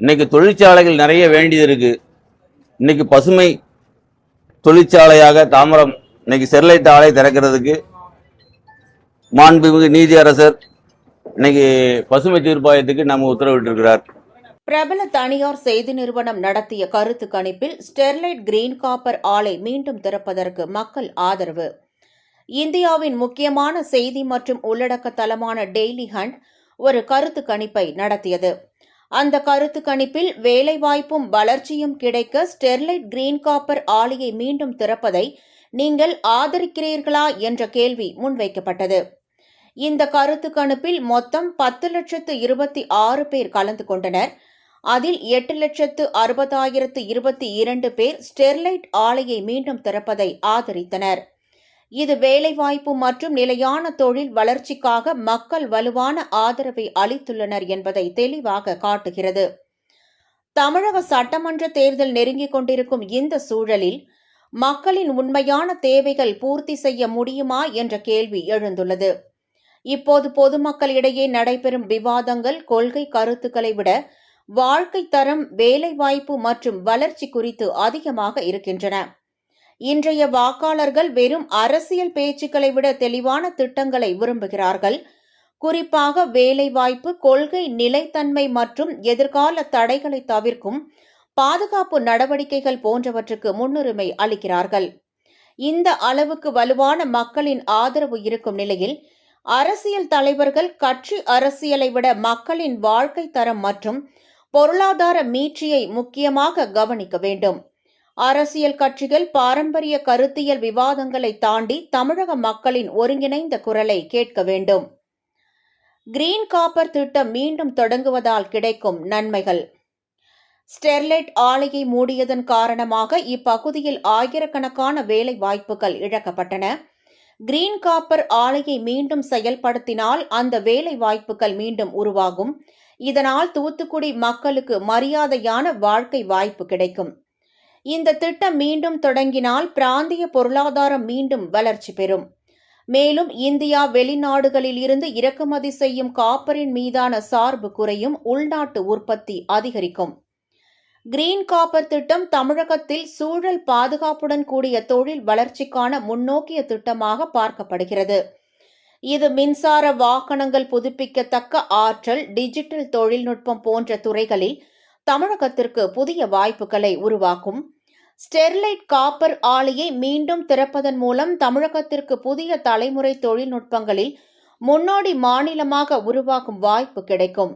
இன்னைக்கு தொழிற்சாலைகள் நிறைய வேண்டியது இருக்கு. இன்னைக்கு பசுமை தொழிற்சாலையாக தாம்பரம் இன்னைக்கு ஸ்டெர்லைட் ஆலை திறக்கிறதுக்கு மாண்புமிகு நீதியரசர் இன்னைக்கு பசுமை தீர்ப்பாயத்துக்கு நம்ம உத்தரவிட்டிருக்கிறார். பிரபல தனியார் செய்தி நிறுவனம் நடத்திய கருத்து கணிப்பில் ஸ்டெர்லைட் கிரீன் காப்பர் ஆலை மீண்டும் திறப்பதற்கு மக்கள் ஆதரவு. இந்தியாவின் முக்கியமான செய்தி மற்றும் உள்ளடக்க தளமான டெய்லி ஹண்ட் ஒரு கருத்து கணிப்பை நடத்தியது. அந்த கருத்து கணிப்பில் வேலைவாய்ப்பும் வளர்ச்சியும் கிடைக்க ஸ்டெர்லைட் கிரீன் காப்பர் ஆலையை மீண்டும் திறப்பதை நீங்கள் ஆதரிக்கிறீர்களா என்ற கேள்வி முன்வைக்கப்பட்டது. இந்த கருத்து கணிப்பில் மொத்தம் 10,26,000 பேர் கலந்து கொண்டனர். அதில் 8,60,022 பேர் ஸ்டெர்லைட் ஆலையை மீண்டும் திறப்பதை ஆதரித்தனர். இது வேலைவாய்ப்பு மற்றும் நிலையான தொழில் வளர்ச்சிக்காக மக்கள் வலுவான ஆதரவை அளித்துள்ளனர் என்பதை தெளிவாக காட்டுகிறது. தமிழக சட்டமன்ற தேர்தல் நெருங்கிக் கொண்டிருக்கும் இந்த சூழலில் மக்களின் உண்மையான தேவைகள் பூர்த்தி செய்ய முடியுமா என்ற கேள்வி எழுந்துள்ளது. இப்போது பொதுமக்களிடையே நடைபெறும் விவாதங்கள் கொள்கை கருத்துக்களை விட வாழ்க்கை தரம், வேலைவாய்ப்பு மற்றும் வளர்ச்சி குறித்து அதிகமாக இருக்கின்றன. இன்றைய வாக்காளர்கள் வெறும் அரசியல் பேச்சுக்களை விட தெளிவான திட்டங்களை விரும்புகிறார்கள். குறிப்பாக வேலைவாய்ப்பு, கொள்கை நிலைத்தன்மை மற்றும் எதிர்கால தடைகளை தவிர்க்கும் பாதுகாப்பு நடவடிக்கைகள் போன்றவற்றுக்கு முன்னுரிமை அளிக்கிறார்கள். இந்த அளவுக்கு வலுவான மக்களின் ஆதரவு இருக்கும் நிலையில் அரசியல் தலைவர்கள் கட்சி அரசியலை விட மக்களின் வாழ்க்கை தரம் மற்றும் பொருளாதார மீட்சியை முக்கியமாக கவனிக்க வேண்டும். அரசியல் கட்சிகள் பாரம்பரிய கருத்தியல் விவாதங்களை தாண்டி தமிழக மக்களின் ஒருங்கிணைந்த குரலை கேட்க வேண்டும். கிரீன் காப்பர் திட்டம் மீண்டும் தொடங்குவதால் கிடைக்கும் நன்மைகள். ஸ்டெர்லைட் ஆலையை மூடியதன் காரணமாக இப்பகுதியில் ஆயிரக்கணக்கான வேலை வாய்ப்புகள் இழக்கப்பட்டன. கிரீன் காப்பர் ஆலையை மீண்டும் செயல்படுத்தினால் அந்த வேலை வாய்ப்புகள் மீண்டும் உருவாகும். இதனால் தூத்துக்குடி மக்களுக்கு மரியாதையான வாழ்க்கை வாய்ப்பு கிடைக்கும். இந்த திட்டம் மீண்டும் தொடங்கினால் பிராந்திய பொருளாதாரம் மீண்டும் வளர்ச்சி பெறும். மேலும் இந்தியா வெளிநாடுகளில் இருந்து இறக்குமதி செய்யும் காப்பரின் மீதான சார்பு குறையும், உள்நாட்டு உற்பத்தி அதிகரிக்கும். கிரீன் காப்பர் திட்டம் தமிழகத்தில் சூழல் பாதுகாப்புடன் கூடிய தொழில் வளர்ச்சிக்கான முன்னோக்கிய திட்டமாக பார்க்கப்படுகிறது. இது மின்சார வாகனங்கள், புதுப்பிக்கத்தக்க ஆற்றல், டிஜிட்டல் தொழில்நுட்பம் போன்ற துறைகளில் தமிழகத்திற்கு புதிய வாய்ப்புகளை உருவாக்கும். ஸ்டெர்லைட் காப்பர் ஆலையை மீண்டும் திறப்பதன் மூலம் தமிழகத்திற்கு புதிய தலைமுறை தொழில்நுட்பங்களில் முன்னோடி மாநிலமாக உருவாக்கும் வாய்ப்பு கிடைக்கும்.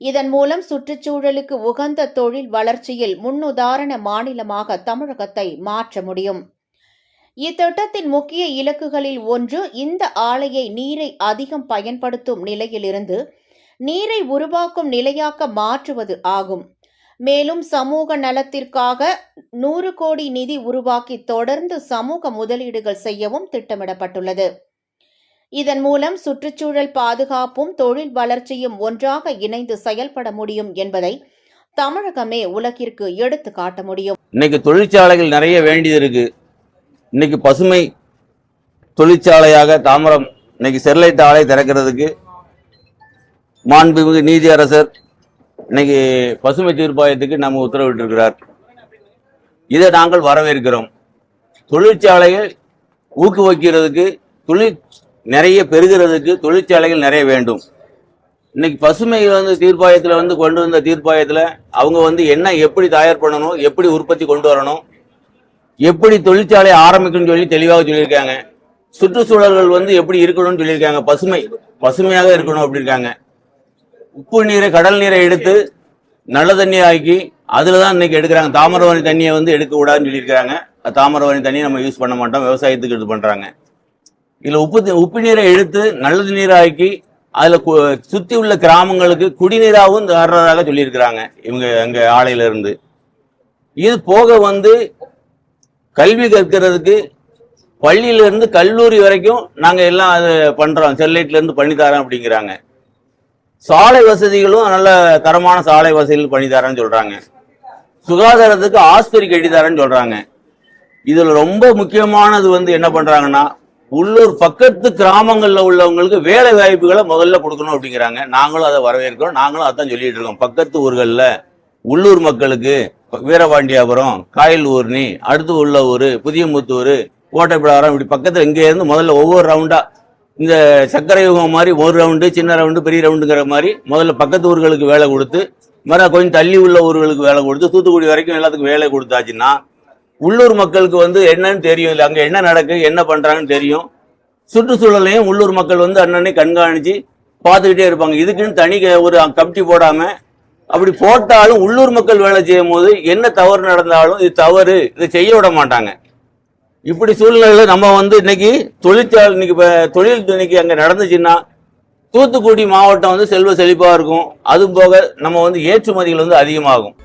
இதன் மூலம் சுற்றுச்சூழலுக்கு உகந்த தொழில் வளர்ச்சியில் முன்னுதாரண மாநிலமாக தமிழகத்தை மாற்ற முடியும். இத்திட்டத்தின் முக்கிய இலக்குகளில் ஒன்று இந்த ஆலையை நீரை அதிகம் பயன்படுத்தும் நிலையிலிருந்து நீரை உருவாக்கும் நிலையாக்க மாற்றுவது ஆகும். மேலும் சமூக நலத்திற்காக 100 கோடி நிதி உருவாக்கி தொடர்ந்து சமூக முதலீடுகள் செய்யவும் திட்டமிடப்பட்டுள்ளது. இதன் மூலம் சுற்றுச்சூழல் பாதுகாப்பும் தொழில் வளர்ச்சியும் ஒன்றாக இணைந்து செயல்பட முடியும் என்பதை தமிழகமே உலகிற்கு எடுத்து காட்ட முடியும். இன்னைக்கு தொழிற்சாலைகள் நிறைய வேண்டியது இருக்கு. இன்னைக்கு பசுமை தொழிற்சாலையாக தாம்பரம் இன்னைக்கு ஸ்டெர்லைட் ஆலை திறக்கிறதுக்கு மாண்புமிகு நீதியரசர் இன்னைக்கு பசுமை தீர்ப்பாயத்துக்கு நம்ம உத்தரவிட்டிருக்கிறார். இதை நாங்கள் வரவேற்கிறோம். தொழிற்சாலைகள் ஊக்குவிக்கிறதுக்கு, தொழில் நிறைய பெருகிறதுக்கு தொழிற்சாலைகள் நிறைய வேண்டும். இன்னைக்கு பசுமை தீர்ப்பாயத்தில் கொண்டு வந்த தீர்ப்பாயத்தில் அவங்க என்ன எப்படி தயார் பண்ணணும், எப்படி உற்பத்தி கொண்டு வரணும், எப்படி தொழிற்சாலை ஆரம்பிக்கணும்னு சொல்லி தெளிவாக சொல்லியிருக்காங்க. சுற்றுச்சூழல்கள் எப்படி இருக்கணும்னு சொல்லியிருக்காங்க. பசுமையாக இருக்கணும் அப்படி இருக்காங்க. உப்பு நீரை, கடல் நீரை எடுத்து நல்ல தண்ணியை ஆக்கி அதில் தான் இன்னைக்கு எடுக்கிறாங்க. தாமிரபரணி தண்ணியை எடுக்க கூடாதுன்னு சொல்லியிருக்காங்க. தாமிரபரணி தண்ணியை நம்ம யூஸ் பண்ண மாட்டோம், விவசாயத்துக்கு இது பண்ணுறாங்க. இதில் உப்பு நீரை எடுத்து நல்ல நீரை ஆக்கி அதில் சுற்றி உள்ள கிராமங்களுக்கு குடிநீராகவும் தர்றதாக சொல்லியிருக்கிறாங்க இவங்க எங்கள் ஆலையிலிருந்து. இது போக கல்வி கற்கிறதுக்கு பள்ளியிலிருந்து கல்லூரி வரைக்கும் நாங்கள் எல்லாம் அது பண்ணுறோம், ஸ்டெர்லைட்லேருந்து பண்ணித்தரோம் அப்படிங்கிறாங்க. சாலை வசதிகளும் நல்ல தரமான சாலை வசதிகள் பண்ணித்தரேன்னு சொல்கிறாங்க. சுகாதாரத்துக்கு ஆஸ்பத்திரி கட்டித்தரேன்னு சொல்கிறாங்க. இதில் ரொம்ப முக்கியமானது என்ன பண்ணுறாங்கன்னா, உள்ளூர் பக்கத்து கிராமங்களில் உள்ளவங்களுக்கு வேலை வாய்ப்புகளை முதல்ல கொடுக்கணும் அப்படிங்கிறாங்க. நாங்களும் அதை வரவேற்கிறோம். நாங்களும் அதான் சொல்லிட்டு இருக்கோம். பக்கத்து ஊர்களில் உள்ளூர் மக்களுக்கு வீரபாண்டியாபுரம், காயல் ஊர்னி, அடுத்து உள்ள ஊர், புதியமுத்தூர், கோட்டைப்பிடாரம், இப்படி பக்கத்தில் இங்கே இருந்து முதல்ல ஒவ்வொரு ரவுண்டா இந்த சக்கரை யுகம் மாதிரி ஒரு ரவுண்டு, சின்ன ரவுண்டு, பெரிய ரவுண்டுங்கிற மாதிரி முதல்ல பக்கத்து ஊர்களுக்கு வேலை கொடுத்து, கொஞ்சம் தள்ளி உள்ள ஊர்களுக்கு வேலை கொடுத்து, தூத்துக்குடி வரைக்கும் எல்லாத்துக்கும் வேலை கொடுத்தாச்சுன்னா உள்ளூர் மக்களுக்கு என்னன்னு தெரியும், இல்லை அங்கே என்ன நடக்கு, என்ன பண்றாங்கன்னு தெரியும். சுற்றுச்சூழலையும் உள்ளூர் மக்கள் அன்னன்னை கண்காணிச்சு பார்த்துக்கிட்டே இருப்பாங்க. இதுக்குன்னு தனி ஒரு கமிட்டி போடாம, அப்படி போட்டாலும் உள்ளூர் மக்கள் வேலை செய்யும் போது என்ன தவறு நடந்தாலும் இது தவறு, இதை செய்ய விட மாட்டாங்க. இப்படி சூழ்நிலையில நம்ம இன்னைக்கு தொழிற்சாலை தொழில் இன்னைக்கு அங்க நடந்துச்சுன்னா தூத்துக்குடி மாவட்டம் செல்வ செழிப்பா இருக்கும். அது போக நம்ம ஏற்றுமதிகள் அதிகமாகும்.